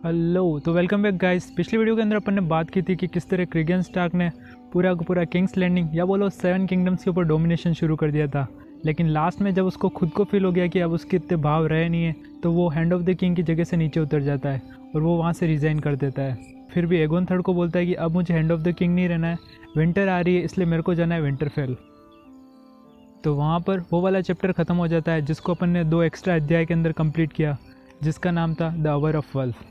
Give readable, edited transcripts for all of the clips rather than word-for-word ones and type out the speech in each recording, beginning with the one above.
Hello, तो welcome back guys. पिछली video के अंदर अपन ने बात की थी कि किस तरह क्रिगन स्टार्क ने पूरा का पूरा किंग्स लैंडिंग या बोलो 7 किंगडम्स के ऊपर डोमिनेशन शुरू कर दिया था। लेकिन लास्ट में जब उसको खुद को फील हो गया कि अब उसके इतने भाव रहे नहीं है, तो वो हैंड ऑफ द किंग की जगह से नीचे उतर जाता है और वो वहाँ से रिज़ाइन कर देता है। फिर भी एगोन थर्ड को बोलता है कि अब मुझे हैंड ऑफ द किंग नहीं रहना है, विंटर आ रही है इसलिए मेरे को जाना है विंटरफेल। तो वहाँ पर वो वाला चैप्टर ख़त्म हो जाता है जिसको अपन ने 2 एक्स्ट्रा अध्याय के अंदर कंप्लीट किया, जिसका नाम था द आवर ऑफ वल्फ।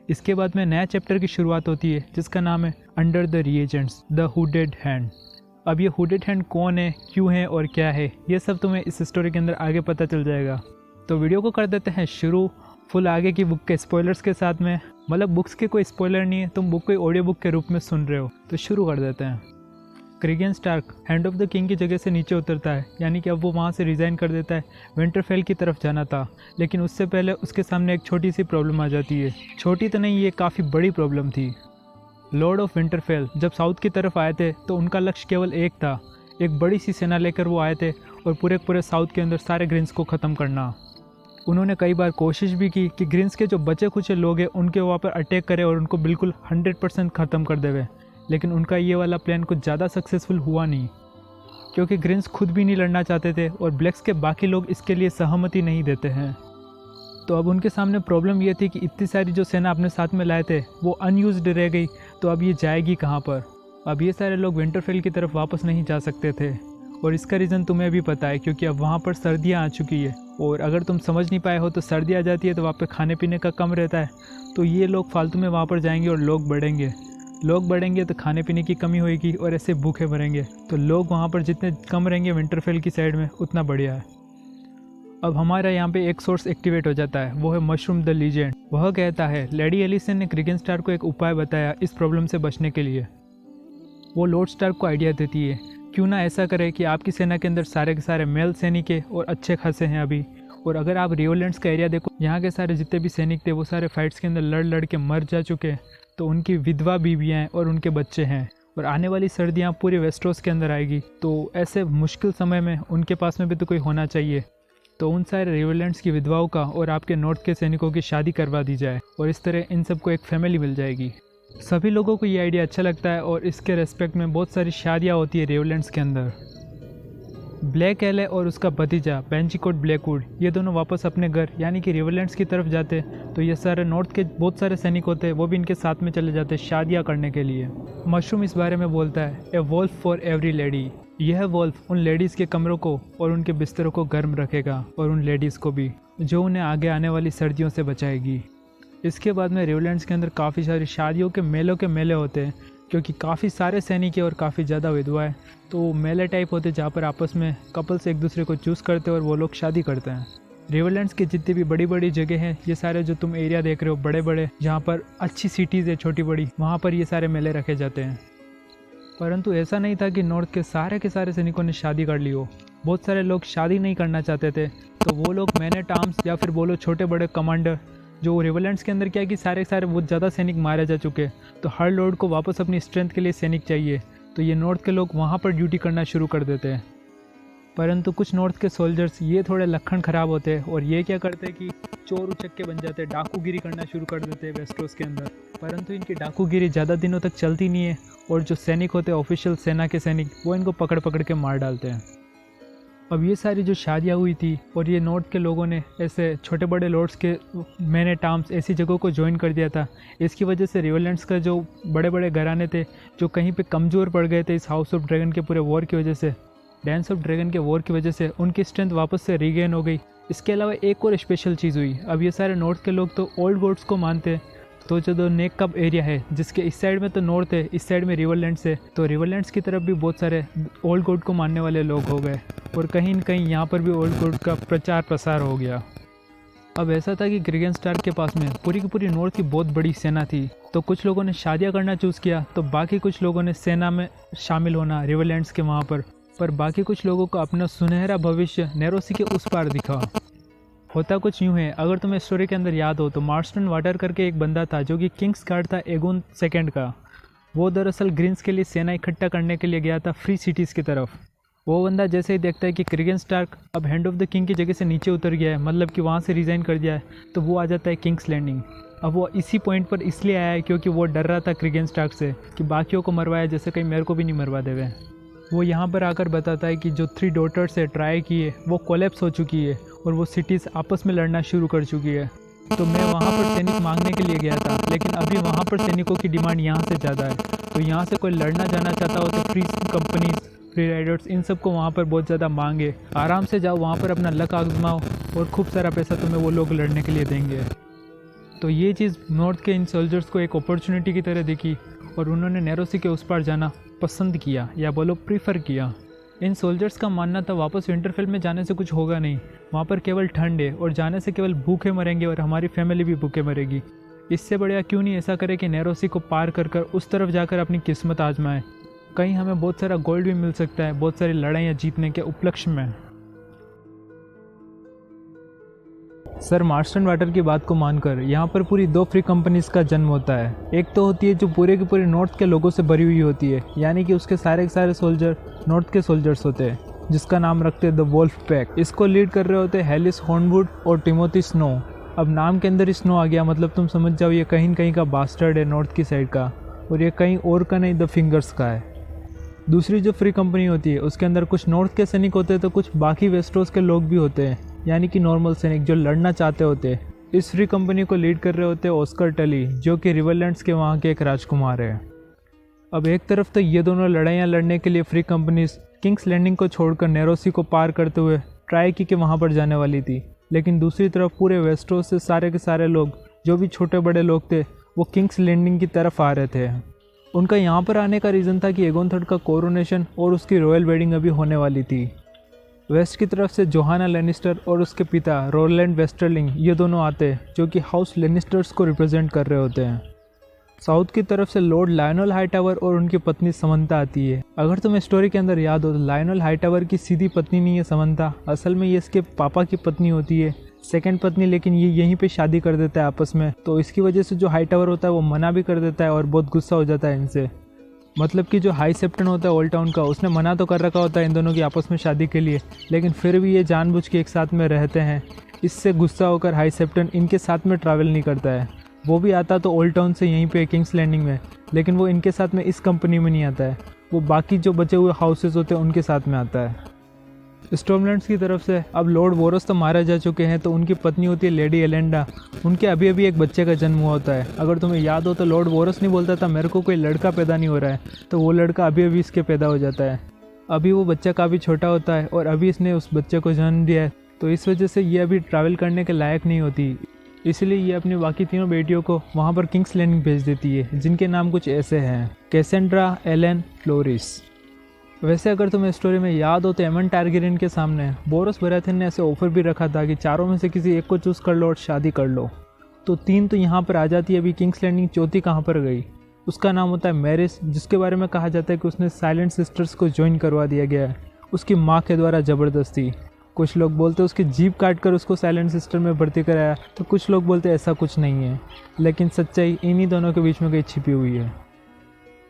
इसके बाद में नया चैप्टर की शुरुआत होती है जिसका नाम है under the reagents the hooded hand. अब ये हुडेड हैंड कौन है, क्यों है और क्या है, ये सब तुम्हें इस स्टोरी के अंदर आगे पता चल जाएगा। तो वीडियो को कर देते हैं शुरू फुल आगे की बुक के स्पॉयलर्स के साथ में। मतलब बुक्स के कोई स्पॉयलर नहीं है, तुम बुक को ऑडियो बुक के रूप में सुन रहे हो। तो शुरू कर देते हैं। Cregan Stark hand of the king की जगह से नीचे उतरता है, यानी कि अब वो वहाँ से रिज़ाइन कर देता है। विंटरफेल की तरफ जाना था, लेकिन उससे पहले उसके सामने एक छोटी सी प्रॉब्लम आ जाती है। छोटी तो नहीं, ये काफ़ी बड़ी प्रॉब्लम थी। लॉर्ड ऑफ विंटरफेल जब साउथ की तरफ आए थे तो उनका लक्ष्य केवल एक था, एक बड़ी सी सेना लेकर वो आए थे और पूरे साउथ के अंदर सारे ग्रीन्स को ख़त्म करना। उन्होंने कई बार कोशिश भी की कि ग्रीन्स के जो बचे खुचे लोग हैं उनके वहाँ पर अटैक करें और उनको बिल्कुल 100% ख़त्म कर देवे, लेकिन उनका ये वाला प्लान कुछ ज़्यादा सक्सेसफुल हुआ नहीं, क्योंकि ग्रीन्स खुद भी नहीं लड़ना चाहते थे और ब्लैक्स के बाकी लोग इसके लिए सहमति नहीं देते हैं। तो अब उनके सामने प्रॉब्लम ये थी कि इतनी सारी जो सेना अपने साथ में लाए थे वो अनयूज्ड रह गई, तो अब ये जाएगी कहाँ पर। अब ये सारे लोग विंटरफेल की तरफ वापस नहीं जा सकते थे, और इसका रीज़न तुम्हें भी पता है, क्योंकि अब वहाँ पर सर्दियाँ आ चुकी है। और अगर तुम समझ नहीं पाए हो तो सर्दी आ जाती है तो वहाँ पर खाने पीने का कम रहता है, तो ये लोग फालतू में वहाँ पर जाएंगे और लोग बढ़ेंगे तो खाने पीने की कमी होगी और ऐसे भूखे मरेंगे। तो लोग वहाँ पर जितने कम रहेंगे विंटरफेल की साइड में उतना बढ़िया है। अब हमारा यहाँ पे एक सोर्स एक्टिवेट हो जाता है, वो है मशरूम द लीजेंड। वह कहता है लेडी एलिसन ने क्रिगन स्टार्क को एक उपाय बताया इस प्रॉब्लम से बचने के लिए। वो लॉर्ड स्टार्क को आइडिया देती है, क्यों ना ऐसा करे कि आपकी सेना के अंदर सारे के सारे मेल सैनिक है और अच्छे खासे हैं अभी। और अगर आप रियोलैंड्स का एरिया देखो, यहाँ के सारे जितने भी सैनिक थे वो सारे फाइट्स के अंदर लड़ के मर जा चुके हैं, तो उनकी विधवा बीवियाँ हैं और उनके बच्चे हैं। और आने वाली सर्दियाँ पूरे वेस्टरोस के अंदर आएगी, तो ऐसे मुश्किल समय में उनके पास में भी तो कोई होना चाहिए। तो उन सारे रियोलैंड्स की विधवाओं का और आपके नॉर्थ के सैनिकों की शादी करवा दी जाए, और इस तरह इन सबको एक फैमिली मिल जाएगी। सभी लोगों को ये आइडिया अच्छा लगता है और इसके रेस्पेक्ट में बहुत सारी शादियाँ होती है रियोलैंड्स के अंदर। ब्लैक एले और उसका भतीजा बेंचिकोट ब्लैकवुड, ये दोनों वापस अपने घर यानी कि रिवरलैंड्स की तरफ जाते, तो ये सारे नॉर्थ के बहुत सारे सैनिक होते हैं, वो भी इनके साथ में चले जाते शादियाँ करने के लिए। मशरूम इस बारे में बोलता है, ए वॉल्फ फॉर एवरी लेडी। यह वॉल्फ उन लेडीज़ के कमरों को और उनके बिस्तरों को गर्म रखेगा, और उन लेडीज़ को भी, जो उन्हें आगे आने वाली सर्दियों से बचाएगी। इसके बाद में रिवरलैंड्स के अंदर काफ़ी सारी शादियों के मेले होते हैं, क्योंकि काफ़ी सारे सैनिक हैं और काफ़ी ज़्यादा विधवाएं, तो मेले टाइप होते जहाँ पर आपस में कपल्स एक दूसरे को चूज़ करते हैं और वो लोग शादी करते हैं। रिवरलैंड्स की जितनी भी बड़ी बड़ी जगह हैं, ये सारे जो तुम एरिया देख रहे हो बड़े बड़े, जहाँ पर अच्छी सिटीज़ है छोटी बड़ी, वहाँ पर ये सारे मेले रखे जाते हैं। परंतु ऐसा नहीं था कि नॉर्थ के सारे सैनिकों ने शादी कर ली हो। बहुत सारे लोग शादी नहीं करना चाहते थे, तो वो लोग मैन एट आर्म्स या फिर बोलो छोटे बड़े कमांडर, जो रिवरलैंड्स के अंदर क्या है कि सारे बहुत ज़्यादा सैनिक मारे जा चुके, तो हर लॉर्ड को वापस अपनी स्ट्रेंथ के लिए सैनिक चाहिए, तो ये नॉर्थ के लोग वहाँ पर ड्यूटी करना शुरू कर देते हैं। परंतु कुछ नॉर्थ के सोल्जर्स ये थोड़े लक्षण ख़राब होते हैं और ये क्या करते हैं कि चोर उचक्के बन जाते हैं, डाकूगिरी करना शुरू कर देते हैं वेस्टरोस के अंदर। परंतु इनकी डाकूगिरी ज़्यादा दिनों तक चलती नहीं है, और जो सैनिक होते हैं ऑफिशियल सेना के सैनिक, वो इनको पकड़ के मार डालते हैं। अब ये सारी जो शादियाँ हुई थी और ये नॉर्थ के लोगों ने ऐसे छोटे बड़े लॉर्ड्स के मैन एट आर्म्स ऐसी जगहों को ज्वाइन कर दिया था, इसकी वजह से रिवरलैंड्स का जो बड़े बड़े घराने थे जो कहीं पे कमज़ोर पड़ गए थे इस हाउस ऑफ ड्रैगन के पूरे वॉर की वजह से, डांस ऑफ ड्रैगन के वॉर की वजह से उनकी स्ट्रेंथ वापस से रीगेन हो गई। इसके अलावा एक और स्पेशल चीज़ हुई, अब ये सारे नॉर्थ के लोग तो ओल्ड गॉड्स को मानते हैं, तो जो नेक कप एरिया है जिसके इस साइड में तो नॉर्थ है, इस साइड में रिवरलैंड्स है, तो रिवरलैंड्स की तरफ भी बहुत सारे ओल्ड गॉड को मानने वाले लोग हो गए, और कहीं न कहीं यहाँ पर भी ओल्ड गॉड का प्रचार प्रसार हो गया। अब ऐसा था कि क्रिगन स्टार्क के पास में पूरी की पूरी नॉर्थ की बहुत बड़ी सेना थी, तो कुछ लोगों ने शादियाँ करना चूज़ किया, तो बाकी कुछ लोगों ने सेना में शामिल होना रिवरलैंड्स के वहाँ पर बाकी कुछ लोगों को अपना सुनहरा भविष्य नेरोसी के उस पार दिखा। होता कुछ यूँ है, अगर तुम्हें स्टोरी के अंदर याद हो तो मार्स्टन वाटर करके एक बंदा था जो कि किंग्स गार्ड था एगोन सेकेंड का। वो दरअसल ग्रीन्स के लिए सेना इकट्ठा करने के लिए गया था फ्री सिटीज़ की तरफ। वो बंदा जैसे ही देखता है कि क्रिगन स्टार्क अब हैंड ऑफ द किंग की जगह से नीचे उतर गया है, मतलब कि वहाँ से रिज़ाइन कर दिया है, तो वो आ जाता है किंग्स लैंडिंग। अब वो इसी पॉइंट पर इसलिए आया है क्योंकि वो डर रहा था क्रिगन स्टार्क से कि बाकियों को मरवाया जैसे कहीं मेरे को भी नहीं मरवा देवे। वो यहाँ पर आकर बताता है कि जो 3 डॉटर्स है ट्राई की है वो कोलैप्स हो चुकी है और वो सिटीज़ आपस में लड़ना शुरू कर चुकी है। तो मैं वहाँ पर सैनिक मांगने के लिए गया था, लेकिन अभी वहाँ पर सैनिकों की डिमांड यहाँ से ज़्यादा है। तो यहाँ से कोई लड़ना जाना चाहता हो तो फ्री कंपनीज, फ्री राइडर्स, इन सब को वहाँ पर बहुत ज़्यादा मांग है। आराम से जाओ, वहाँ पर अपना लक आजमाओ और खूब सारा पैसा तुम्हें वो लोग लड़ने के लिए देंगे। तो ये चीज़ नॉर्थ के इन सोल्जर्स को एक अपॉर्चुनिटी की तरह दिखी और उन्होंने नैरो सी के उस पार जाना पसंद किया, या बोलो प्रीफर किया। इन सोल्जर्स का मानना था वापस विंटरफेल में जाने से कुछ होगा नहीं, वहाँ पर केवल ठंड है और जाने से केवल भूखे मरेंगे और हमारी फैमिली भी भूखे मरेगी। इससे बढ़िया क्यों नहीं ऐसा करे कि नैरो सी को पार कर कर उस तरफ जाकर अपनी किस्मत आजमाएं। कहीं हमें बहुत सारा गोल्ड भी मिल सकता है, बहुत सारी लड़ाइयाँ जीतने के उपलक्ष्य में। सर मार्स्टन वाटर की बात को मानकर यहाँ पर पूरी 2 फ्री कंपनीज का जन्म होता है। एक तो होती है जो पूरे के पूरे नॉर्थ के लोगों से भरी हुई होती है, यानी कि उसके सारे के सारे सोल्जर नॉर्थ के सोल्जर्स होते हैं, जिसका नाम रखते हैं द वोल्फ पैक। इसको लीड कर रहे होते हैं हेलिस हॉर्नवुड और टिमोथी स्नो। अब नाम के अंदर ही स्नो आ गया, मतलब तुम समझ जाओ ये कहीं कहीं का बास्टर्ड है नॉर्थ की साइड का, और ये कहीं और का नहीं, द फिंगर्स का है। दूसरी जो फ्री कंपनी होती है उसके अंदर कुछ नॉर्थ के सैनिक होते हैं तो कुछ बाकी वेस्टरोस के लोग भी होते हैं, यानी कि नॉर्मल सैनिक जो लड़ना चाहते होते हैं। इस फ्री कंपनी को लीड कर रहे होते हैं ऑस्कर टली, जो कि रिवरलैंड्स के वहाँ के एक राजकुमार है। अब एक तरफ तो ये दोनों लड़ाइयाँ लड़ने के लिए फ्री कंपनीज किंग्स लैंडिंग को छोड़कर नैरो सी को पार करते हुए ट्राई की के वहाँ पर जाने वाली थी, लेकिन दूसरी तरफ पूरे वेस्टरोस से सारे के सारे लोग, जो भी छोटे बड़े लोग थे, वो किंग्स लैंडिंग की तरफ आ रहे थे। उनका यहाँ पर आने का रीज़न था कि एगोन III का कोरोनेशन और उसकी रॉयल वेडिंग अभी होने वाली थी। वेस्ट की तरफ से जोहाना लेनिस्टर और उसके पिता रोलैंड वेस्टरलिंग, ये दोनों आते हैं जो कि हाउस लेनिस्टर्स को रिप्रेजेंट कर रहे होते हैं। साउथ की तरफ से लॉर्ड लायनल हाईटावर और उनकी पत्नी समंता आती है। अगर तुम्हें स्टोरी के अंदर याद हो तो लायनल हाईटावर की सीधी पत्नी नहीं है समंता, असल में ये इसके पापा की पत्नी होती है, सेकंड पत्नी, लेकिन ये यहीं पे शादी कर देता है आपस में। तो इसकी वजह से जो हाईटावर होता है वो मना भी कर देता है और बहुत गुस्सा हो जाता है इनसे। मतलब कि जो हाई सेप्टन होता है ओल्ड टाउन का, उसने मना तो कर रखा होता है इन दोनों की आपस में शादी के लिए, लेकिन फिर भी ये जानबूझ के एक साथ में रहते हैं। इससे गुस्सा होकर हाई सेप्टन इनके साथ में ट्रैवल नहीं करता है। वो भी आता तो ओल्ड टाउन से यहीं पे किंग्स लैंडिंग में, लेकिन वो इनके साथ में इस कंपनी में नहीं आता है, वो बाकी जो बचे हुए हाउसेस होते हैं उनके साथ में आता है। स्टॉर्मलैंड्स की तरफ से अब लॉर्ड वोरस तो मारे जा चुके हैं, तो उनकी पत्नी होती है लेडी एलेंडा। उनके अभी अभी एक बच्चे का जन्म हुआ होता है। अगर तुम्हें याद हो तो लॉर्ड वोरस नहीं बोलता था मेरे को कोई लड़का पैदा नहीं हो रहा है, तो वो लड़का अभी अभी इसके पैदा हो जाता है। अभी वो बच्चा काफ़ी छोटा होता है और अभी इसने उस बच्चे को जन्म दिया है, तो इस वजह से ये अभी ट्रैवल करने के लायक नहीं होती। इसलिए ये अपनी बाकी तीनों बेटियों को वहाँ पर किंग्स लैंडिंग भेज देती है, जिनके नाम कुछ ऐसे हैं: कैसेंड्रा, एलेन, फ्लोरिस। वैसे अगर तुम्हें स्टोरी में याद हो तो एमन टारगेरियन के सामने बोरस बराथियन ने ऐसे ऑफर भी रखा था कि चारों में से किसी एक को चूज़ कर लो और शादी कर लो। तो 3 तो यहाँ पर आ जाती है। अभी किंग्स लैंडिंग चौथी कहाँ पर गई? उसका नाम होता है मैरिस, जिसके बारे में कहा जाता है कि उसने साइलेंट सिस्टर्स को ज्वाइन करवा दिया गया है उसकी माँ के द्वारा ज़बरदस्ती। कुछ लोग बोलते हैं उसकी जीभ काट कर उसको साइलेंट सिस्टर में भर्ती कराया, तो कुछ लोग बोलते हैं ऐसा कुछ नहीं है, लेकिन सच्चाई इन्हीं दोनों के बीच में कहीं छिपी हुई है।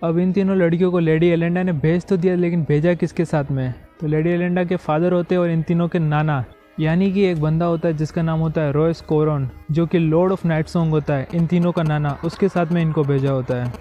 अब इन तीनों लड़कियों को लेडी एलेंडा ने भेज तो दिया, लेकिन भेजा किसके साथ में? तो लेडी एलेंडा के फादर होते हैं और इन तीनों के नाना, यानी कि एक बंदा होता है जिसका नाम होता है रॉयस कोरन, जो कि लॉर्ड ऑफ नाइट सॉन्ग होता है। इन तीनों का नाना, उसके साथ में इनको भेजा होता है।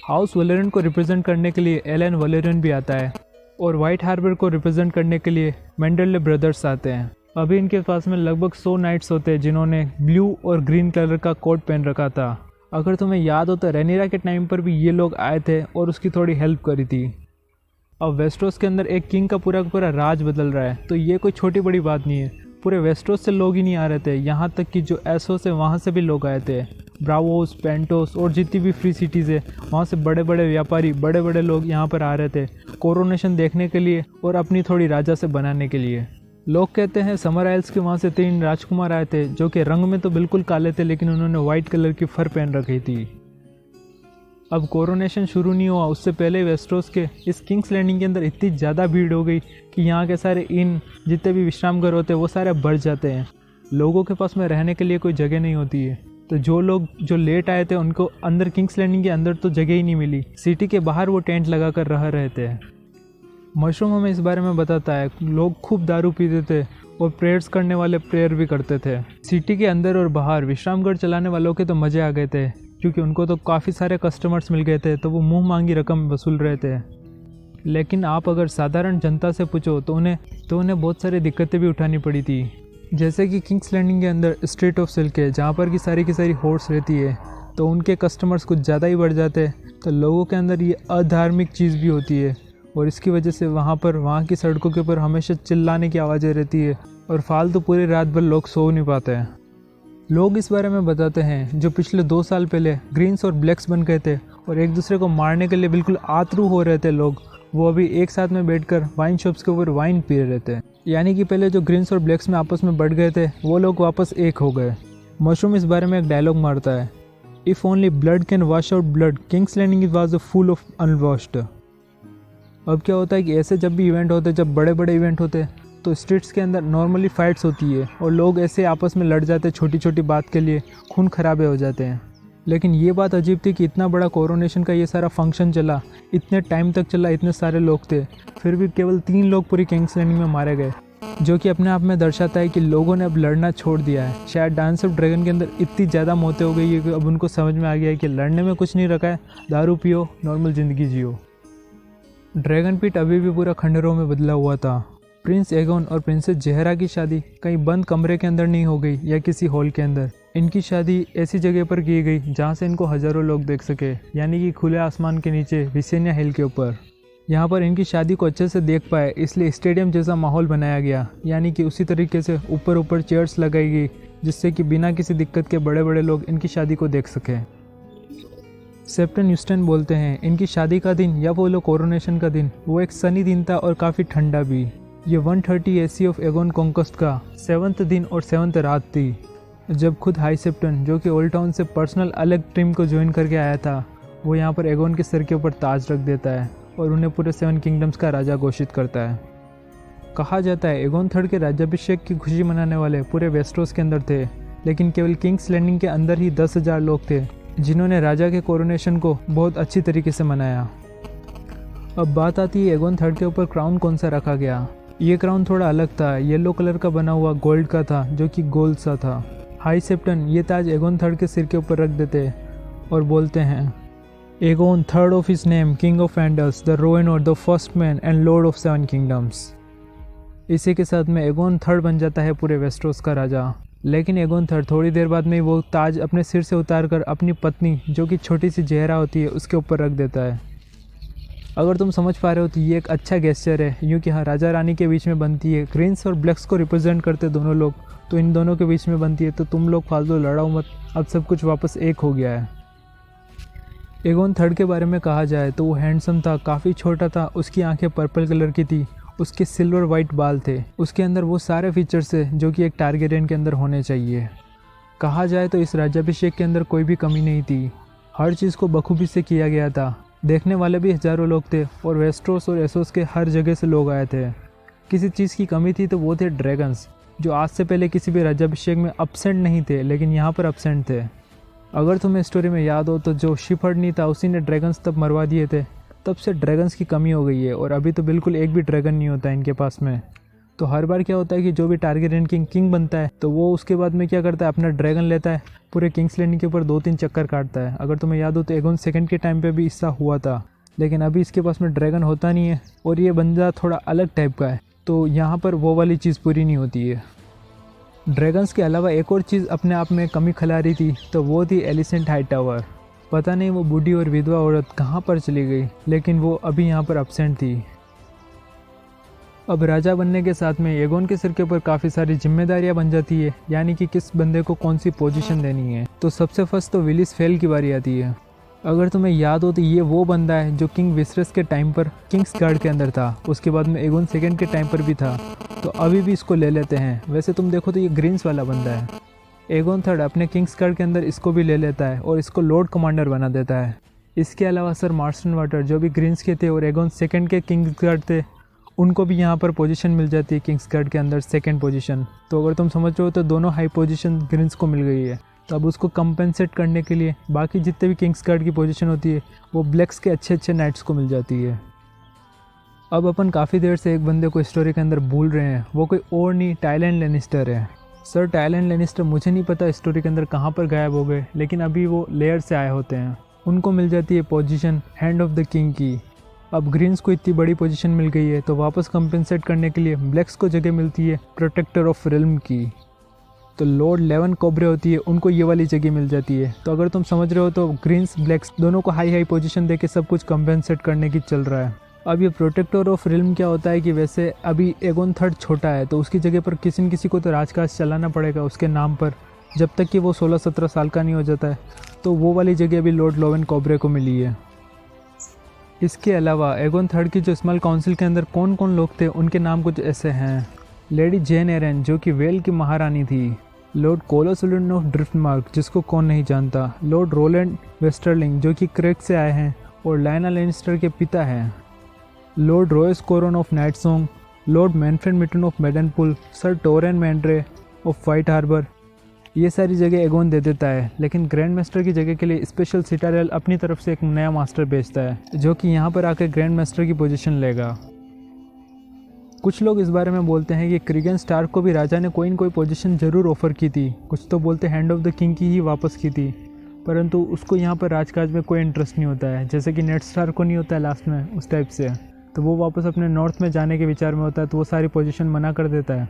हाउस वलेरियन को रिप्रेजेंट करने के लिए एलन वलेरियन भी आता है, और वाइट हार्बर को रिप्रेजेंट करने के लिए मेंडरले ब्रदर्स आते हैं। अभी इनके पास में लगभग 100 नाइट्स होते हैं जिन्होंने ब्लू और ग्रीन कलर का कोट पहन रखा था। अगर तुम्हें याद हो तो रेनिरा के टाइम पर भी ये लोग आए थे और उसकी थोड़ी हेल्प करी थी। अब वेस्टरोस के अंदर एक किंग का पूरा राज बदल रहा है, तो ये कोई छोटी बड़ी बात नहीं है। पूरे वेस्टरोस से लोग ही नहीं आ रहे थे, यहाँ तक कि जो एसोस है वहाँ से भी लोग आए थे। ब्रावोस, पेंटोस और जितनी भी फ्री सिटीज़ है वहाँ से बड़े बड़े व्यापारी, बड़े बड़े लोग यहाँ पर आ रहे थे कोरोनेशन देखने के लिए और अपनी थोड़ी राजा से बनाने के लिए। लोग कहते हैं समर आइल्स के वहाँ से 3 राजकुमार आए थे जो कि रंग में तो बिल्कुल काले थे, लेकिन उन्होंने वाइट कलर की फर पहन रखी थी। अब कोरोनेशन शुरू नहीं हुआ उससे पहले वेस्टरोस के इस किंग्स लैंडिंग के अंदर इतनी ज़्यादा भीड़ हो गई कि यहाँ के सारे इन जितने भी विश्राम घर होते हैं वो सारे भर जाते हैं। लोगों के पास में रहने के लिए कोई जगह नहीं होती है, तो जो लोग जो लेट आए थे उनको अंदर किंग्स लैंडिंग के अंदर तो जगह ही नहीं मिली। सिटी के बाहर वो टेंट लगा कर रह रहे थे। मशरूम हमें इस बारे में बताता है लोग खूब दारू पीते थे और प्रेयर्स करने वाले प्रेयर भी करते थे। सिटी के अंदर और बाहर विश्रामगढ़ चलाने वालों के तो मज़े आ गए थे, क्योंकि उनको तो काफ़ी सारे कस्टमर्स मिल गए थे, तो वो मुंह मांगी रकम वसूल रहे थे। लेकिन आप अगर साधारण जनता से पूछो तो उन्हें बहुत सारी दिक्कतें भी उठानी पड़ी थी। जैसे कि किंग्स लैंडिंग के अंदर स्ट्रीट ऑफ सिल्क है, जहाँ पर की सारी हॉर्स रहती है, तो उनके कस्टमर्स कुछ ज़्यादा ही बढ़ जाते हैं, तो लोगों के अंदर ये अधार्मिक चीज़ भी होती है, और इसकी वजह से वहाँ की सड़कों के ऊपर हमेशा चिल्लाने की आवाज़ें रहती है और फालतू पूरी रात भर लोग सो नहीं पाते हैं। लोग इस बारे में बताते हैं जो पिछले 2 साल पहले ग्रीन्स और ब्लैक्स बन गए थे और एक दूसरे को मारने के लिए बिल्कुल आतुर हो रहे थे लोग, वो अभी एक साथ में बैठकर वाइन शॉप्स के ऊपर वाइन पी रहे थे। यानी कि पहले जो ग्रीन्स और ब्लैक्स में आपस में बढ़ गए थे, वो लोग वापस एक हो गए। मशरूम इस बारे में एक डायलॉग मारता है, if only blood can wash out blood, King's landing was a full of unwashed. अब क्या होता है कि ऐसे जब भी इवेंट होते, जब बड़े बड़े इवेंट होते, तो स्ट्रीट्स के अंदर नॉर्मली फाइट्स होती है और लोग ऐसे आपस में लड़ जाते, छोटी छोटी बात के लिए खून खराबे हो जाते हैं। लेकिन ये बात अजीब थी कि इतना बड़ा कोरोनेशन का ये सारा फंक्शन चला, इतने टाइम तक चला, इतने सारे लोग थे, फिर भी केवल 3 लोग पूरी किंग्स लैंडिंग में मारे गए, जो कि अपने आप में दर्शाता है कि लोगों ने अब लड़ना छोड़ दिया है। शायद डांस ऑफ ड्रैगन के अंदर इतनी ज़्यादा मौतें हो गई है कि अब उनको समझ में आ गया है कि लड़ने में कुछ नहीं रखा है, दारू पियो, नॉर्मल ज़िंदगी जियो। ड्रैगन पिट अभी भी पूरा खंडरों में बदला हुआ था। प्रिंस एगोन और प्रिंसेस जहरा की शादी कहीं बंद कमरे के अंदर नहीं हो गई या किसी हॉल के अंदर। इनकी शादी ऐसी जगह पर की गई जहाँ से इनको हज़ारों लोग देख सके, यानी कि खुले आसमान के नीचे विसेनिया हिल के ऊपर। यहाँ पर इनकी शादी को अच्छे से देख पाए, इसलिए स्टेडियम जैसा माहौल बनाया गया, यानी कि उसी तरीके से ऊपर चेयर्स लगाई गई, जिससे कि बिना किसी दिक्कत के बड़े बड़े लोग इनकी शादी को देख सकें। सेप्टन ह्यूस्टन बोलते हैं इनकी शादी का दिन या बोलो कोरोनेशन का दिन, वो एक सनी दिन था और काफ़ी ठंडा भी। ये 130 एसी ऑफ एगोन कॉन्क्वेस्ट का 7th दिन और 7th रात थी, जब खुद हाई सेप्टन, जो कि ओल्ड टाउन से पर्सनल अलग टीम को ज्वाइन करके आया था, वो यहाँ पर एगोन के सिर के ऊपर ताज रख देता है और उन्हें पूरे 7 किंगडम्स का राजा घोषित करता है। कहा जाता है एगोन III के राज्याभिषेक की खुशी मनाने वाले पूरे वेस्टरोस के अंदर थे, लेकिन केवल किंग्स लैंडिंग के अंदर ही 10,000 लोग थे जिन्होंने राजा के कोरोनेशन को बहुत अच्छी तरीके से मनाया। अब बात आती है एगोन III के ऊपर क्राउन कौन सा रखा गया। ये क्राउन थोड़ा अलग था, येलो कलर का बना हुआ गोल्ड का था, जो कि गोल्ड सा था। हाई सेप्टन ये ताज एगोन III के सिर के ऊपर रख देते और बोलते हैं, Aegon III of his name, king of Andals, the Rhoynar, the first men and lord of 7 kingdoms. इसी के साथ में एगोन III बन जाता है पूरे वेस्टरोस का राजा। लेकिन एगोन III थोड़ी देर बाद में वो ताज अपने सिर से उतार कर अपनी पत्नी, जो कि छोटी सी जहरा होती है, उसके ऊपर रख देता है। अगर तुम समझ पा रहे हो तो ये एक अच्छा गेस्चर है, यूँ कि हाँ राजा रानी के बीच में बनती है, ग्रीन्स और ब्लैक्स को रिप्रेजेंट करते दोनों लोग, तो इन दोनों के बीच में बनती है, तो तुम लोग फालतू लड़ाओ मत, अब सब कुछ वापस एक हो गया है। एगोन III के बारे में कहा जाए तो वो हैंडसम था, काफ़ी छोटा था, उसकी आंखें पर्पल कलर की थी, उसके सिल्वर वाइट बाल थे, उसके अंदर वो सारे फीचर्स थे जो कि एक टारगेरियन के अंदर होने चाहिए। कहा जाए तो इस राज्याभिषेक के अंदर कोई भी कमी नहीं थी, हर चीज़ को बखूबी से किया गया था। देखने वाले भी हज़ारों लोग थे और वेस्टरोस और एसोस के हर जगह से लोग आए थे। किसी चीज़ की कमी थी तो वो थे ड्रैगन्स, जो आज से पहले किसी भी राज्याभिषेक में अब्सेंट नहीं थे, लेकिन यहाँ पर अब्सेंट थे। अगर तुम्हें स्टोरी में याद हो तो जो शिफर्ड था उसी ने ड्रैगन्स तब मरवा दिए थे, तब से ड्रैगन्स की कमी हो गई है और अभी तो बिल्कुल एक भी ड्रैगन नहीं होता है इनके पास में। तो हर बार क्या होता है कि जो भी टारगेरियन किंग बनता है तो वो उसके बाद में क्या करता है, अपना ड्रैगन लेता है, पूरे किंग्स लैंडिंग के ऊपर 2-3 चक्कर काटता है। अगर तुम्हें याद हो तो एगोन II के टाइम पे भी इससा हुआ था, लेकिन अभी इसके पास में ड्रैगन होता नहीं है और ये बंदा थोड़ा अलग टाइप का है, तो यहाँ पर वो वाली चीज़ पूरी नहीं होती है। ड्रैगन्स के अलावा एक और चीज़ अपने आप में कमी खिला रही थी, तो वो थी एलिसेंट हाईटावर। पता नहीं वो बूढ़ी और विधवा औरत कहाँ पर चली गई, लेकिन वो अभी यहाँ पर अब्सेंट थी। अब राजा बनने के साथ में एगोन के सिर के ऊपर काफ़ी सारी जिम्मेदारियां बन जाती है, यानी कि किस बंदे को कौन सी पोजीशन देनी है। तो सबसे फर्स्ट तो विलिस फेल की बारी आती है। अगर तुम्हें याद हो तो ये वो बंदा है जो किंग विसरस के टाइम पर किंग्स गार्ड के अंदर था, उसके बाद में एगोन II के टाइम पर भी था, तो अभी भी इसको ले लेते हैं। वैसे तुम देखो तो ये ग्रीन्स वाला बंदा है। एगोन III अपने किंग्स गार्ड के अंदर इसको भी ले लेता है और इसको लॉर्ड कमांडर बना देता है। इसके अलावा सर मार्स्टन वाटर, जो भी ग्रीन्स के थे और एगोन II के किंग्स गार्ड थे, उनको भी यहाँ पर पोजीशन मिल जाती है किंग्स गार्ड के अंदर 2nd पोजीशन। तो अगर तुम समझ रहे हो तो दोनों हाई पोजीशन ग्रीन्स को मिल गई है। तो अब उसको कंपेंसेट करने के लिए बाकी जितने भी किंग्स गार्ड की पोजीशन होती है वो ब्लैक्स के अच्छे नाइट्स को मिल जाती है। अब अपन काफ़ी देर से एक बंदे को स्टोरी के अंदर भूल रहे हैं, वो कोई और नहीं टाइलैंड लेनिस्टर है। सर टाइलैंड लेनिस्टर मुझे नहीं पता स्टोरी के अंदर कहाँ पर गायब हो गए, लेकिन अभी वो लेयर से आए होते हैं। उनको मिल जाती है position hand of the king की। अब ग्रीन्स को इतनी बड़ी पोजीशन मिल गई है तो वापस कंपेंसेट करने के लिए ब्लैक्स को जगह मिलती है प्रोटेक्टर ऑफ रिल्म की। तो लॉर्ड 11 कोबरे होती है, उनको ये वाली जगह मिल जाती है। तो अगर तुम समझ रहे हो तो ग्रीन्स ब्लैक्स दोनों को हाई पोजीशन देके सब कुछ कंपेंसेट करने की चल रहा है। अब ये प्रोटेक्टर ऑफ रिल्म क्या होता है कि वैसे अभी एगोन थर्ड छोटा है तो उसकी जगह पर किसी न किसी को तो राजकाज चलाना पड़ेगा उसके नाम पर, जब तक कि वो 16-17 साल का नहीं हो जाता है। तो वो वाली जगह अभी लॉर्ड 11 कोबरे को मिली है। इसके अलावा एगोन थर्ड की जो स्मॉल काउंसिल के अंदर कौन कौन लोग थे उनके नाम कुछ ऐसे हैं। लेडी जेन एरन जो कि वेल की महारानी थी, लॉर्ड कोलोसुलन ऑफ ड्रिफ्टमार्क जिसको कौन नहीं जानता, लॉर्ड रोलैंड वेस्टरलिंग जो कि क्रेक से आए हैं और लायना लेनिस्टर के पिता हैं, lord Royce Caron of Nightsong, lord Manfred Mooton of Maidenpool, sir Torrhen Manderly of White Harbor. ये सारी जगह एगोन दे देता है, लेकिन ग्रैंड मास्टर की जगह के लिए स्पेशल सिटाडेल अपनी तरफ से एक नया मास्टर भेजता है जो कि यहाँ पर आकर ग्रैंड मास्टर की पोजीशन लेगा। कुछ लोग इस बारे में बोलते हैं कि क्रिगन स्टार्क को भी राजा ने कोई न कोई पोजीशन ज़रूर ऑफ़र की थी, कुछ तो बोलते हैंड ऑफ द किंग की ही वापस की थी, परंतु उसको यहाँ पर राजकाज में कोई इंटरेस्ट नहीं होता है, जैसे कि नेड स्टार्क को नहीं होता है लास्ट में उस टाइप से। तो वो वापस अपने नॉर्थ में जाने के विचार में होता है, तो वो सारी पोजीशन मना कर देता है।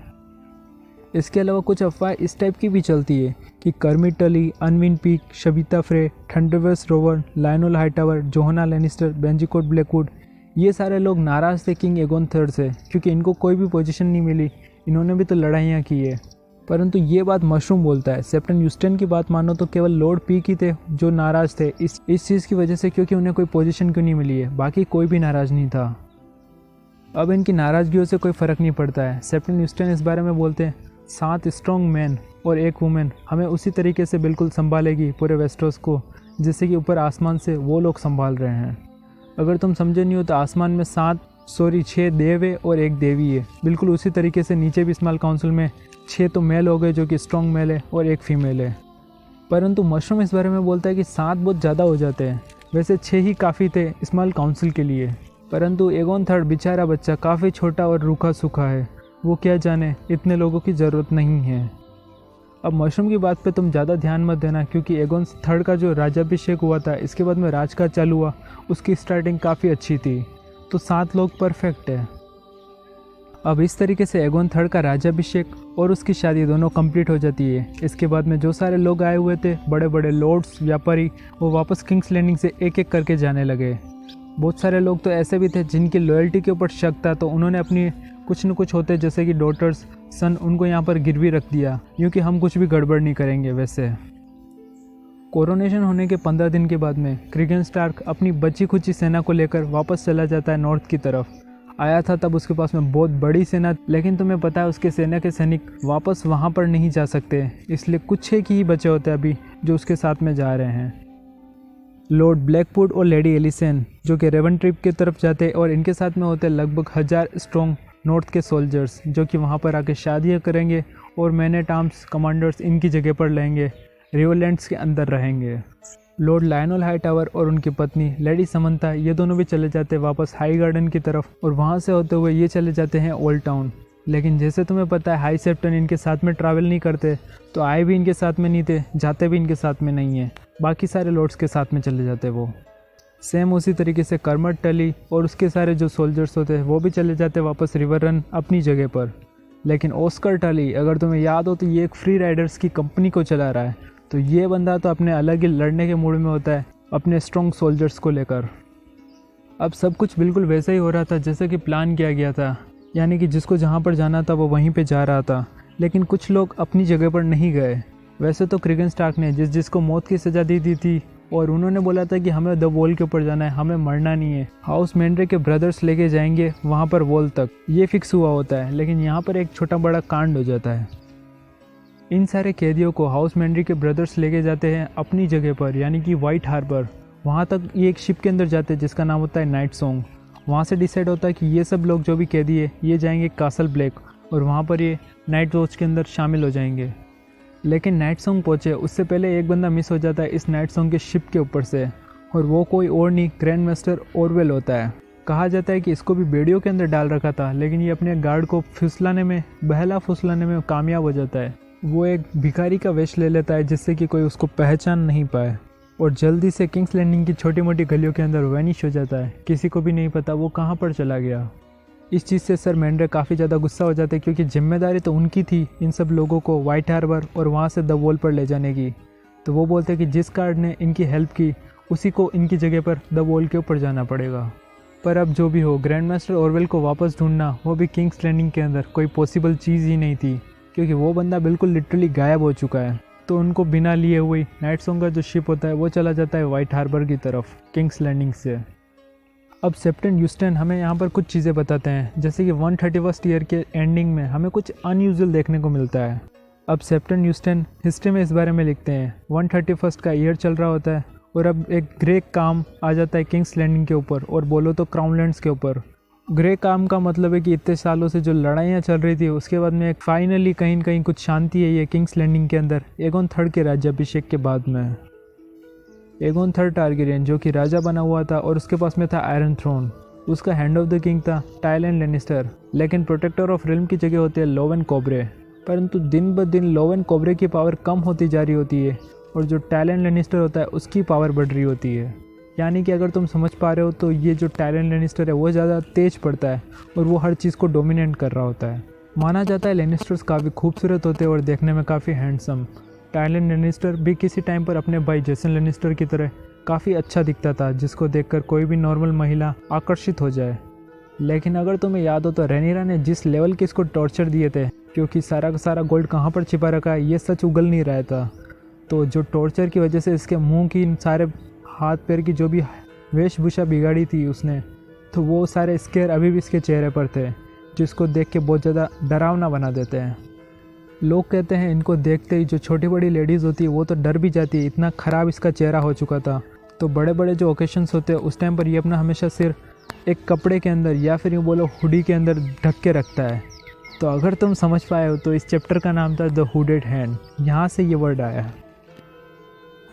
इसके अलावा कुछ अफवाह इस टाइप की भी चलती है कि कर्मिट टली, अनविन पीक, शबीता फ्रे, थंडरवेस्ट रोवर, लायनोल हाईटावर, जोहना लेनिस्टर, बेंजिकोट ब्लैकवुड, ये सारे लोग नाराज़ थे किंग एगोन थर्ड से, क्योंकि इनको कोई भी पोजीशन नहीं मिली, इन्होंने भी तो लड़ाइयाँ की है। परंतु ये बात मशरूम बोलता है। सेप्टन यूस्टन की बात मानो तो केवल लॉर्ड पीक ही थे जो नाराज़ थे इस चीज़ की वजह से, क्योंकि उन्हें कोई पोजीशन क्यों नहीं मिली है, बाकी कोई भी नाराज़ नहीं था। अब इनकी नाराज़गियों से कोई फ़र्क नहीं पड़ता है। सेप्टन यूस्टन इस बारे में बोलते हैं 7 स्ट्रॉन्ग मैन और 1 वुमेन हमें उसी तरीके से बिल्कुल संभालेगी पूरे वेस्टर्स को, जैसे कि ऊपर आसमान से वो लोग संभाल रहे हैं। अगर तुम समझे नहीं हो तो आसमान में 6 देव है और 1 देवी है, बिल्कुल उसी तरीके से नीचे भी स्मॉल काउंसिल में 6 तो मेल हो गए जो कि स्ट्रॉन्ग मेल है और 1 फीमेल है। परंतु मशरूम इस बारे में बोलता है कि 7 बहुत ज़्यादा हो जाते हैं, वैसे 6 ही काफ़ी थे स्मॉल काउंसिल के लिए। परंतु एगोन थर्ड बेचारा बच्चा काफ़ी छोटा और रूखा सूखा है, वो क्या जाने इतने लोगों की ज़रूरत नहीं है। अब मशरूम की बात पे तुम ज़्यादा ध्यान मत देना, क्योंकि एगोन थर्ड का जो राज्याभिषेक हुआ था इसके बाद में राजकाज चालू हुआ, उसकी स्टार्टिंग काफ़ी अच्छी थी, तो 7 लोग परफेक्ट है। अब इस तरीके से एगोन थर्ड का राज्याभिषेक और उसकी शादी दोनों कंप्लीट हो जाती है। इसके बाद में जो सारे लोग आए हुए थे, बड़े बड़े लॉर्ड्स, व्यापारी, वो वापस किंग्स लैंडिंग से एक एक करके जाने लगे। बहुत सारे लोग तो ऐसे भी थे जिनकी लॉयल्टी के ऊपर शक था, तो उन्होंने अपनी कुछ न कुछ होते जैसे कि डॉटर्स, सन, उनको यहाँ पर गिरवी रख दिया, क्योंकि हम कुछ भी गड़बड़ नहीं करेंगे। वैसे कोरोनेशन होने के 15 दिन के बाद में क्रिगन स्टार्क अपनी बची खुची सेना को लेकर वापस चला जाता है नॉर्थ की तरफ। आया था तब उसके पास में बहुत बड़ी सेना, लेकिन तुम्हें पता है उसके सेना के सैनिक वापस वहाँ पर नहीं जा सकते, इसलिए कुछ 6 ही बचे होते हैं अभी जो उसके साथ में जा रहे हैं। लॉर्ड ब्लैकवुड और लेडी एलिसन जो कि रेवन ट्रिप की तरफ जाते और इनके साथ में होते लगभग 1000 स्ट्रॉन्ग नॉर्थ के सोल्जर्स, जो कि वहाँ पर आके शादियाँ करेंगे और मैन एट आर्म्स कमांडर्स इनकी जगह पर लेंगे, रिवरलैंड्स के अंदर रहेंगे। लॉर्ड लायनोल हाईटावर और उनकी पत्नी लेडी समंथा ये दोनों भी चले जाते हैं वापस हाई गार्डन की तरफ, और वहाँ से होते हुए ये चले जाते हैं ओल्ड टाउन। लेकिन जैसे तुम्हें पता है हाई सेप्टन इनके साथ में ट्रैवल नहीं करते, तो आए भी इनके साथ में नहीं थे, जाते भी इनके साथ में नहीं है, बाकी सारे लॉर्ड्स के साथ में चले जाते वो। सेम उसी तरीके से कर्मट टली और उसके सारे जो सोल्जर्स होते हैं वो भी चले जाते वापस रिवर रन अपनी जगह पर। लेकिन ऑस्कर टली, अगर तुम्हें याद हो तो ये एक फ्री राइडर्स की कंपनी को चला रहा है, तो ये बंदा तो अपने अलग ही लड़ने के मूड में होता है अपने स्ट्रॉन्ग सोल्जर्स को लेकर। अब सब कुछ बिल्कुल वैसा ही हो रहा था जैसे कि प्लान किया गया था, यानी कि जिसको जहाँ पर जाना था वो वहीं पे जा रहा था, लेकिन कुछ लोग अपनी जगह पर नहीं गए। वैसे तो क्रिगन स्टार्क ने जिसको मौत की सज़ा दी दी थी, और उन्होंने बोला था कि हमें द वॉल के ऊपर जाना है, हमें मरना नहीं है, हाउस मैंड्रे के ब्रदर्स लेके जाएंगे वहाँ पर वॉल तक, ये फिक्स हुआ होता है। लेकिन यहाँ पर एक छोटा बड़ा कांड हो जाता है। इन सारे कैदियों को हाउस मैंड्रे के ब्रदर्स लेके जाते हैं अपनी जगह पर, यानी कि वाइट हार्बर। वहाँ तक ये एक शिप के अंदर जाते हैं जिसका नाम होता है नाइट सॉन्ग। वहाँ से डिसाइड होता है कि ये सब लोग जो भी कैदी है ये जाएंगे कासल ब्लैक, और वहाँ पर ये नाइट वॉच के अंदर शामिल हो जाएंगे। लेकिन नाइट सॉन्ग पहुँचे उससे पहले एक बंदा मिस हो जाता है इस नाइट सॉन्ग के शिप के ऊपर से, और वो कोई और नहीं ग्रैंड मास्टर ऑरवेल होता है। कहा जाता है कि इसको भी बेड़ियों के अंदर डाल रखा था, लेकिन ये अपने गार्ड को बहला फुसलाने में कामयाब हो जाता है। वो एक भिखारी का वेश ले लेता है जिससे कि कोई उसको पहचान नहीं पाए, और जल्दी से किंग्स लैंडिंग की छोटी मोटी गलियों के अंदर वैनिश हो जाता है। किसी को भी नहीं पता वो कहाँ पर चला गया। इस चीज़ से सर मैंड्रे काफ़ी ज़्यादा गुस्सा हो जाते हैं, क्योंकि जिम्मेदारी तो उनकी थी इन सब लोगों को व्हाइट हार्बर और वहाँ से द वॉल पर ले जाने की। तो वो बोलते हैं कि जिस गार्ड ने इनकी हेल्प की उसी को इनकी जगह पर द वॉल के ऊपर जाना पड़ेगा। पर अब जो भी हो, ग्रैंड मास्टर ऑरवेल को वापस ढूंढना वो भी किंग्स लैंडिंग के अंदर कोई पॉसिबल चीज़ ही नहीं थी, क्योंकि वो बंदा बिल्कुल लिटरली गायब हो चुका है। तो उनको बिना लिए हुए नाइट सॉन्ग का जो शिप होता है वो चला जाता है व्हाइट हार्बर की तरफ किंग्स लैंडिंग से। अब कैप्टन ह्यूस्टन हमें यहाँ पर कुछ चीज़ें बताते हैं, जैसे कि 131st ईयर के एंडिंग में हमें कुछ अनयूजुअल देखने को मिलता है। अब कैप्टन ह्यूस्टन हिस्ट्री में इस बारे में लिखते हैं 131st का ईयर चल रहा होता है, और अब एक ग्रे काम आ जाता है किंग्स लैंडिंग के ऊपर, और बोलो तो क्राउनलैंड्स के ऊपर। ग्रे काम का मतलब है कि इतने सालों से जो लड़ाइयाँ चल रही थी उसके बाद में एक फाइनली कहीं न कहीं कुछ शांति है ये किंग्स लैंडिंग के अंदर एगोन थर्ड के राज्याभिषेक के बाद में। एगोन थर्ड टारगेरियन जो कि राजा बना हुआ था और उसके पास में था आयरन थ्रोन, उसका हैंड ऑफ द किंग था टायलन लैनिस्टर, लेकिन प्रोटेक्टर ऑफ रिल्म की जगह होते हैं लोवेन कोब्रे। परंतु दिन ब दिन लोवेन कोब्रे की पावर कम होती जा रही होती है, और जो टायलन लैनिस्टर होता है उसकी पावर बढ़ रही होती है। यानी कि अगर तुम समझ पा रहे हो तो ये जो टायलन लैनिस्टर है वो ज़्यादा तेज पड़ता है और वो हर चीज़ को डोमिनेट कर रहा होता है। माना जाता है लैनिस्टर्स काफ़ी खूबसूरत होते हैं और देखने में काफ़ी हैंडसम। टायलन लैनिस्टर भी किसी टाइम पर अपने भाई जेसन लैनिस्टर की तरह काफ़ी अच्छा दिखता था, जिसको देखकर कोई भी नॉर्मल महिला आकर्षित हो जाए। लेकिन अगर तुम्हें याद हो तो रेनिरा ने जिस लेवल के इसको टॉर्चर दिए थे, क्योंकि सारा का सारा गोल्ड कहाँ पर छिपा रखा है ये सच उगल नहीं रहा था, तो जो टॉर्चर की वजह से इसके मुंह की सारे हाथ पैर की जो भी वेशभूषा बिगाड़ी थी उसने, तो वो सारे स्केयर अभी भी इसके चेहरे पर थे, जिसको देख के बहुत ज़्यादा डरावना बना देते हैं। लोग कहते हैं इनको देखते ही जो छोटी बड़ी लेडीज़ होती है वो तो डर भी जाती है, इतना ख़राब इसका चेहरा हो चुका था। तो बड़े बड़े जो ओकेशंस होते हैं उस टाइम पर ये अपना हमेशा सिर एक कपड़े के अंदर या फिर यूँ बोलो हुडी के अंदर ढक के रखता है। तो अगर तुम समझ पाए हो तो इस चैप्टर का नाम था द हुडेड हैंड, यहाँ से ये वर्ड आया है।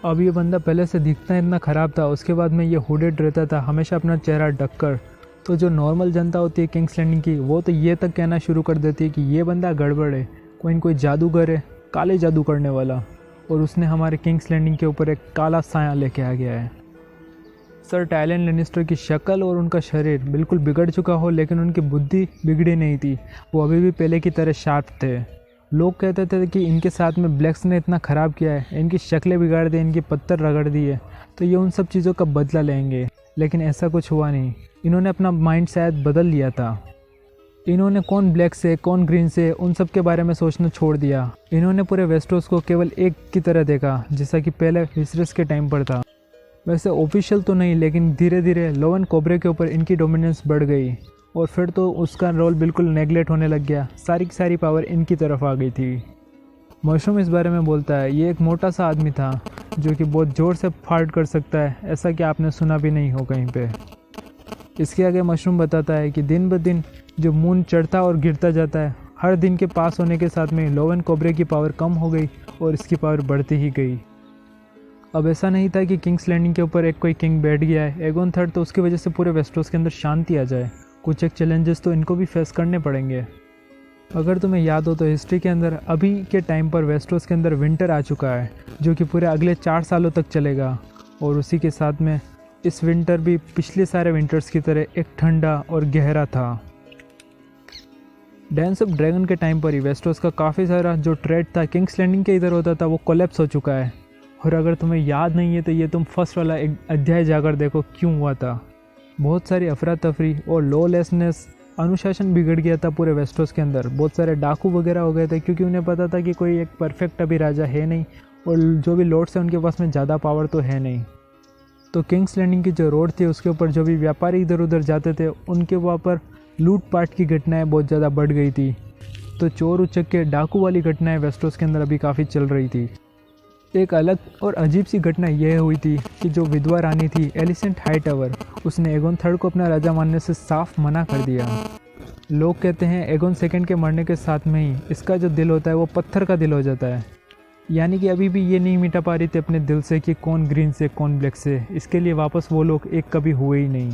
अब ये बंदा पहले से दिखता इतना ख़राब था, उसके बाद में ये हुडेड रहता था हमेशा अपना चेहरा ढककर। तो जो नॉर्मल जनता होती है किंग्स लैंडिंग की वो तो ये तक कहना शुरू कर देती है कि ये बंदा गड़बड़ है, कोई न कोई जादूगर है, काले जादू करने वाला, और उसने हमारे किंग्स लैंडिंग के ऊपर एक काला साया लेके आ गया है। सर टायलन लैनिस्टर की शक्ल और उनका शरीर बिल्कुल बिगड़ चुका हो, लेकिन उनकी बुद्धि बिगड़ी नहीं थी, वो अभी भी पहले की तरह शार्प थे। लोग कहते थे कि इनके साथ में ब्लैक्स ने इतना ख़राब किया है, इनकी शक्लें बिगाड़ दी, इनकी पत्थर रगड़ दी है, तो ये उन सब चीज़ों का बदला लेंगे। लेकिन ऐसा कुछ हुआ नहीं, इन्होंने अपना माइंड शायद बदल लिया था। इन्होंने कौन ब्लैक से कौन ग्रीन से उन सब के बारे में सोचना छोड़ दिया। इन्होंने पूरे वेस्टरोस को केवल एक की तरह देखा, जैसा कि पहले विसरस के टाइम पर था। वैसे ऑफिशियल तो नहीं, लेकिन धीरे धीरे लोवेन कोब्रे के ऊपर इनकी डोमिनेंस बढ़ गई, और फिर तो उसका रोल बिल्कुल नेगलेक्ट होने लग गया, सारी की सारी पावर इनकी तरफ आ गई थी। मशरूम इस बारे में बोलता है ये एक मोटा सा आदमी था जो कि बहुत ज़ोर से फार्ट कर सकता है, ऐसा कि आपने सुना भी नहीं हो कहीं पे। इसके आगे मशरूम बताता है कि दिन ब दिन जो मून चढ़ता और गिरता जाता है, हर दिन के पास होने के साथ में लोवेन कोब्रे की पावर कम हो गई और इसकी पावर बढ़ती ही गई। अब ऐसा नहीं था कि किंग्स लैंडिंग के ऊपर एक कोई किंग बैठ गया है एगोन थर्ड, तो उसकी वजह से पूरे वेस्टरोस के अंदर शांति आ जाए। कुछ एक चैलेंजेस तो इनको भी फेस करने पड़ेंगे। अगर तुम्हें याद हो तो हिस्ट्री के अंदर अभी के टाइम पर वेस्टरोस के अंदर विंटर आ चुका है, जो कि पूरे अगले 4 सालों तक चलेगा, और उसी के साथ में इस विंटर भी पिछले सारे विंटर्स की तरह एक ठंडा और गहरा था। डांस ऑफ ड्रैगन के टाइम पर ही वेस्टरोस का काफ़ी सारा जो ट्रेड था किंग्स लैंडिंग के इधर होता था वो कोलैप्स हो चुका है। और अगर तुम्हें याद नहीं है तो ये तुम फर्स्ट वाला एक अध्याय जाकर देखो क्यों हुआ था। बहुत सारी अफरा तफरी और लॉलेसनेस, अनुशासन बिगड़ गया था पूरे वेस्टरोस के अंदर। बहुत सारे डाकू वगैरह हो गए थे, क्योंकि उन्हें पता था कि कोई एक परफेक्ट अभी राजा है नहीं, और जो भी लॉर्ड्स हैं उनके पास में ज़्यादा पावर तो है नहीं। तो किंग्स लैंडिंग की जो रोड थी उसके ऊपर जो भी व्यापारी इधर उधर जाते थे उनके वहाँ पर लूटपाट की घटनाएं बहुत ज़्यादा बढ़ गई थी। तो चोर उचक्के डाकू वाली घटनाएं वेस्टरोस के अंदर अभी काफ़ी चल रही थी। एक अलग और अजीब सी घटना यह हुई थी कि जो विधवा रानी थी एलिसेंट हाईटावर, उसने एगोन थर्ड को अपना राजा मानने से साफ मना कर दिया। लोग कहते हैं एगोन सेकंड के मरने के साथ में ही इसका जो दिल होता है वो पत्थर का दिल हो जाता है। यानी कि अभी भी ये नहीं मिटा पा रही थी अपने दिल से कि कौन ग्रीन से कौन ब्लैक से। इसके लिए वापस वो लोग एक कभी हुए ही नहीं।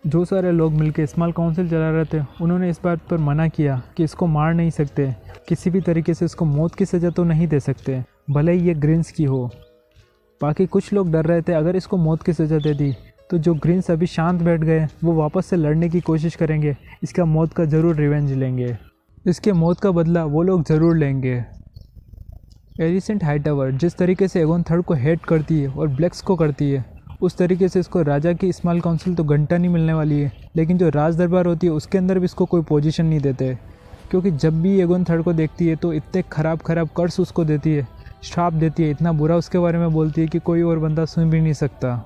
जो सारे लोग मिलकर स्मॉल काउंसिल चला रहे थे उन्होंने इस बात पर मना किया कि इसको मार नहीं सकते, किसी भी तरीके से इसको मौत की सज़ा तो नहीं दे सकते, भले ही ये ग्रीन्स की हो। बाकी कुछ लोग डर रहे थे अगर इसको मौत की सज़ा दे दी तो जो ग्रीन्स अभी शांत बैठ गए वो वापस से लड़ने की कोशिश करेंगे, इसका मौत का ज़रूर रिवेंज लेंगे, इसके मौत का बदला वो लोग ज़रूर लेंगे। एलिसेंट हाईटावर जिस तरीके से एगोन थर्ड को हेट करती है और ब्लैक्स को करती है, उस तरीके से इसको राजा की स्मॉल काउंसिल तो घंटा नहीं मिलने वाली है, लेकिन जो राज दरबार होती है उसके अंदर भी इसको कोई पोजीशन नहीं देते, क्योंकि जब भी एगोन थर्ड को देखती है तो इतने ख़राब कर्स उसको देती है, श्राप देती है, इतना बुरा उसके बारे में बोलती है कि कोई और बंदा सुन भी नहीं सकता।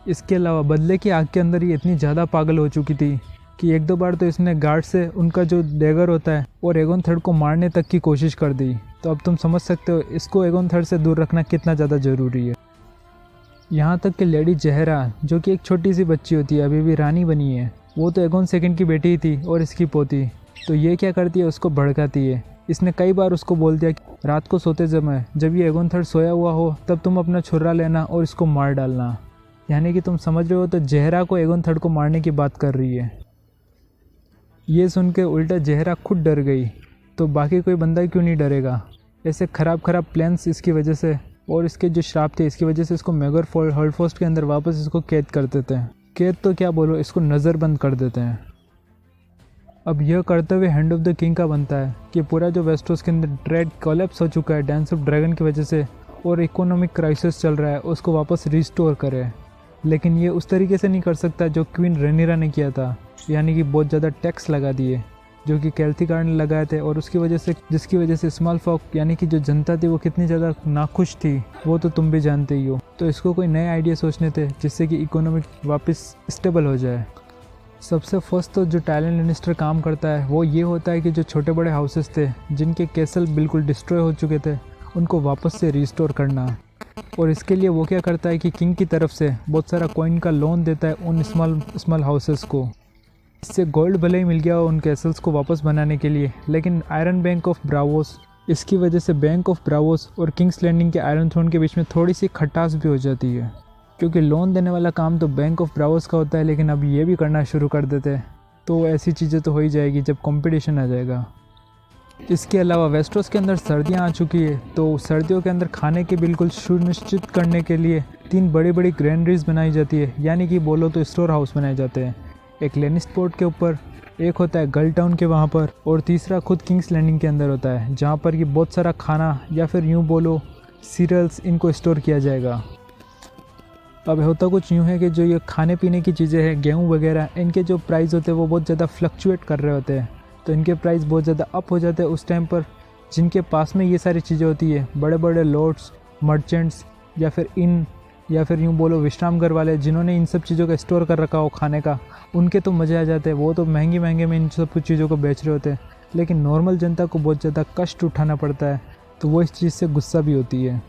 इसके अलावा बदले की आग के अंदर ये इतनी ज़्यादा पागल हो चुकी थी कि एक दो बार तो इसने गार्ड से उनका जो डैगर होता है और एगोन थर्ड को मारने तक की कोशिश कर दी। तो अब तुम समझ सकते हो इसको एगोन थर्ड से दूर रखना कितना ज़्यादा ज़रूरी है। यहाँ तक कि लेडी जहरा जो कि एक छोटी सी बच्ची होती है, अभी भी रानी बनी है, वो तो एगोन सेकंड की बेटी ही थी और इसकी पोती, तो ये क्या करती है उसको भड़काती है। इसने कई बार उसको बोल दिया कि रात को सोते समय जब ये एगोन थर्ड सोया हुआ हो तब तुम अपना छुरा लेना और इसको मार डालना, यानी कि तुम समझ रहे हो तो जहरा को एगोन थर्ड को मारने की बात कर रही है। ये सुन के उल्टा जहरा खुद डर गई, तो बाकी कोई बंदा क्यों नहीं डरेगा। ऐसे ख़राब प्लान्स इसकी वजह से और इसके जो श्राप थे इसकी वजह से इसको मैगर होल्डफास्ट के अंदर वापस इसको कैद कर देते हैं। कैद तो क्या बोलो, इसको नज़रबंद कर देते हैं। अब यह करते हुए हैंड ऑफ द किंग का बनता है कि पूरा जो वेस्टरोस के अंदर ट्रेड कोलैप्स हो चुका है डांस ऑफ ड्रैगन की वजह से और इकोनॉमिक क्राइसिस चल रहा है, उसको वापस रिस्टोर करे। लेकिन ये उस तरीके से नहीं कर सकता जो क्वीन रेनिरा ने किया था, यानी कि बहुत ज़्यादा टैक्स लगा दिए जो कि कैल्थिकार ने लगाए थे, और उसकी वजह से जिसकी वजह से स्मॉल फॉक यानी कि जो जनता थी वो कितनी ज़्यादा नाखुश थी वो तो तुम भी जानते ही हो। तो इसको कोई नए आइडिया सोचने थे जिससे कि इकोनॉमिक वापस स्टेबल हो जाए। सबसे फर्स्ट तो जो टायलन लैनिस्टर काम करता है वो ये होता है कि जो छोटे बड़े हाउसेस थे जिनके कैसल बिल्कुल डिस्ट्रॉय हो चुके थे उनको वापस से रिस्टोर करना, और इसके लिए वो क्या करता है कि किंग की तरफ से बहुत सारा कॉइन का लोन देता है उन स्मॉल हाउसेस को। इससे गोल्ड भले ही मिल गया उन कैसल्स को वापस बनाने के लिए, लेकिन आयरन बैंक ऑफ ब्रावोस, इसकी वजह से बैंक ऑफ ब्रावोस और किंग्स लैंडिंग के आयरन थ्रोन के बीच में थोड़ी सी खटास भी हो जाती है, क्योंकि लोन देने वाला काम तो बैंक ऑफ ब्रावोस का होता है, लेकिन अब ये भी करना शुरू कर देते हैं, तो ऐसी चीज़ें तो हो ही जाएगी जब कंपटीशन आ जाएगा। इसके अलावा वेस्टरोस के अंदर सर्दियां आ चुकी है, तो सर्दियों के अंदर खाने के बिल्कुल सुनिश्चित करने के लिए 3 बड़ी बड़ी ग्रैंडरीज बनाई जाती है, यानी कि बोलो तो स्टोर हाउस बनाए जाते हैं। एक लेनिस्पोर्ट के ऊपर, एक होता है गर्ल टाउन के वहाँ पर, और तीसरा खुद किंग्स लैंडिंग के अंदर होता है, जहाँ पर कि बहुत सारा खाना या फिर यूँ बोलो सीरियल्स इनको स्टोर किया जाएगा। अब होता कुछ यूँ है कि जो ये खाने पीने की चीज़ें हैं, गेहूँ वगैरह, इनके जो प्राइस होते हैं वो बहुत ज़्यादा फ्लक्चुएट कर रहे होते हैं, तो इनके प्राइस बहुत ज़्यादा अप हो जाते हैं उस टाइम पर जिनके पास में ये सारी चीज़ें होती है, बड़े बड़े लॉर्ड्स, मर्चेंट्स या फिर इन या फिर यूँ बोलो विश्राम घर वाले जिन्होंने इन सब चीज़ों का स्टोर कर रखा हो खाने का, उनके तो मज़े आ जाते हैं, वो तो महंगे में इन सब कुछ चीज़ों को बेच रहे होते हैं। लेकिन नॉर्मल जनता को बहुत ज़्यादा कष्ट उठाना पड़ता है, तो वो इस चीज़ से गुस्सा भी होती है।